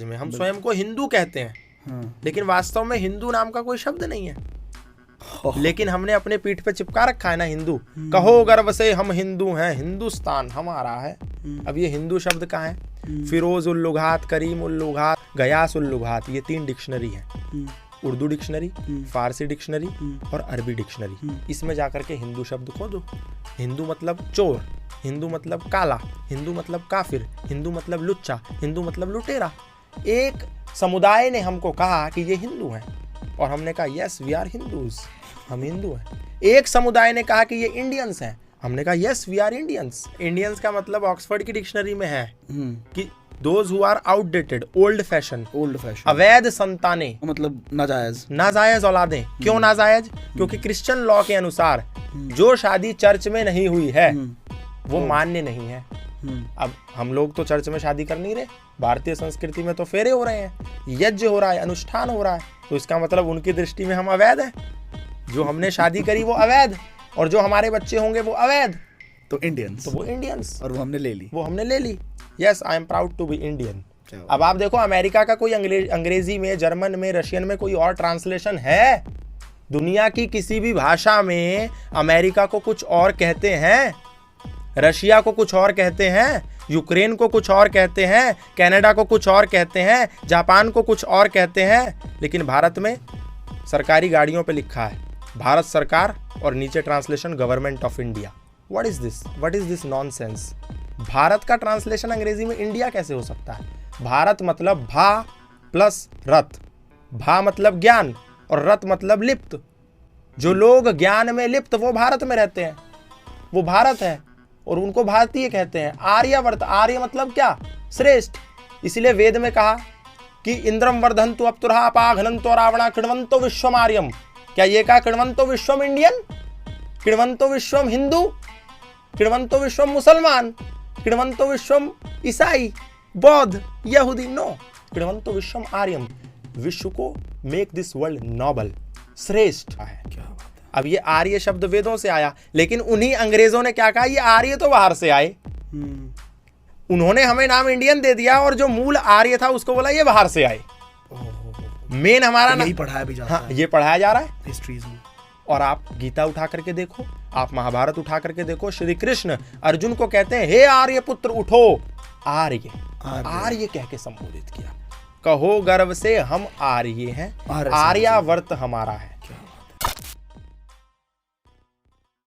में हम स्वयं को हिंदू कहते हैं, लेकिन वास्तव में हिंदू नाम का कोई शब्द नहीं है, लेकिन हमने अपने पीठ पे चिपका रखा है ना हिंदू। कहो गर्व से हम हिंदू हैं, हिंदुस्तान हमारा है। अब ये हिंदू शब्द कहाँ है? फिरोज उल लुगात, करीम उल लुगात, गयास उल लुगात, ये 3 डिक्शनरी हैं, उर्दू डिक्शनरी, फारसी डिक्शनरी और अरबी डिक्शनरी। इसमें जाकर के हिंदू शब्द खोदो। हिंदू मतलब चोर, हिंदू मतलब काला, हिंदू मतलब काफिर, हिंदू मतलब लुच्चा, हिंदू मतलब लुटेरा। एक समुदाय ने हमको कहा कि ये हिंदू हैं और हमने कहा यस वी आर हिंदूज, हम हिंदू हैं। एक समुदाय ने कहा कि ये इंडियंस हैं, हमने कहा yes we are Indians. Indians का मतलब ऑक्सफोर्ड की डिक्शनरी में है कि those who are outdated, old fashion, अवैध संतानें, मतलब नाजायज औलादें। क्यों नाजायज? क्योंकि क्रिश्चियन लॉ के अनुसार जो शादी चर्च में नहीं हुई है वो मान्य नहीं है। अब हम लोग तो चर्च में शादी कर नहीं रहे, भारतीय संस्कृति में तो फेरे हो रहे हैं, यज्ञ हो रहा है, अनुष्ठान हो रहा है, तो इसका मतलब उनकी दृष्टि में हम अवैध हैं। जो हमने शादी करी वो अवैध, और जो हमारे बच्चे होंगे वो अवैध, तो इंडियंस, तो वो इंडियंस, और वो हमने ले ली। Yes I am proud to be Indian. अब आप देखो अमेरिका का कोई अंग्रेजी में, जर्मन में, रशियन में कोई और ट्रांसलेशन है? दुनिया की किसी भी भाषा में अमेरिका को कुछ और कहते हैं, रशिया को कुछ और कहते हैं, यूक्रेन को कुछ और कहते हैं, कनाडा को कुछ और कहते हैं, जापान को कुछ और कहते हैं, लेकिन भारत में सरकारी गाड़ियों पे लिखा है भारत सरकार और नीचे translation government of India. What is this nonsense? Bharat का ट्रांसलेशन अंग्रेजी में इंडिया कैसे हो सकता है? भारत मतलब भा प्लस रथ, भा मतलब ज्ञान और रथ मतलब लिप्त। जो लोग ज्ञान में लिप्त वो भारत में रहते हैं, वो भारत है और उनको भारतीय कहते हैं। आर्यवर्त, आर्य मतलब क्या? श्रेष्ठ। इसलिए वेद में कहा कि इंद्रम वर्धंतु अप्तुरहा अपाघनंतो रावणा कृण्वन्तो विश्वम आर्यम। क्या ये कहा कृण्वन्तो विश्वम इंडियन, कृण्वन्तो विश्वम हिंदू, कृण्वन्तो विश्वम मुसलमान, कृण्वन्तो विश्वम ईसाई, बौद्ध, यहूदी? नो, कृण्वन्तो विश्वम आर्यम। विश्व को मेक दिस वर्ल्ड नोबल, श्रेष्ठ है। क्या बात है। अब ये आर्य शब्द वेदों से आया, लेकिन उन्हीं अंग्रेजों ने क्या कहा, ये आर्य तो बाहर से आए। उन्होंने हमें नाम इंडियन दे दिया और जो मूल आर्य था उसको बोला ये बाहर से आए। मेन हमारा यही पढ़ाया भी जाता है। ये पढ़ाया जा रहा है हिस्ट्रीज में। और आप गीता उठा करके देखो, आप महाभारत उठा करके देखो, श्री कृष्ण अर्जुन को कहते हैं हे आर्य पुत्र उठो। आर्य आर्य कह के संबोधित किया। कहो गर्व से हम आर्य हैं, आर्यावर्त हमारा है।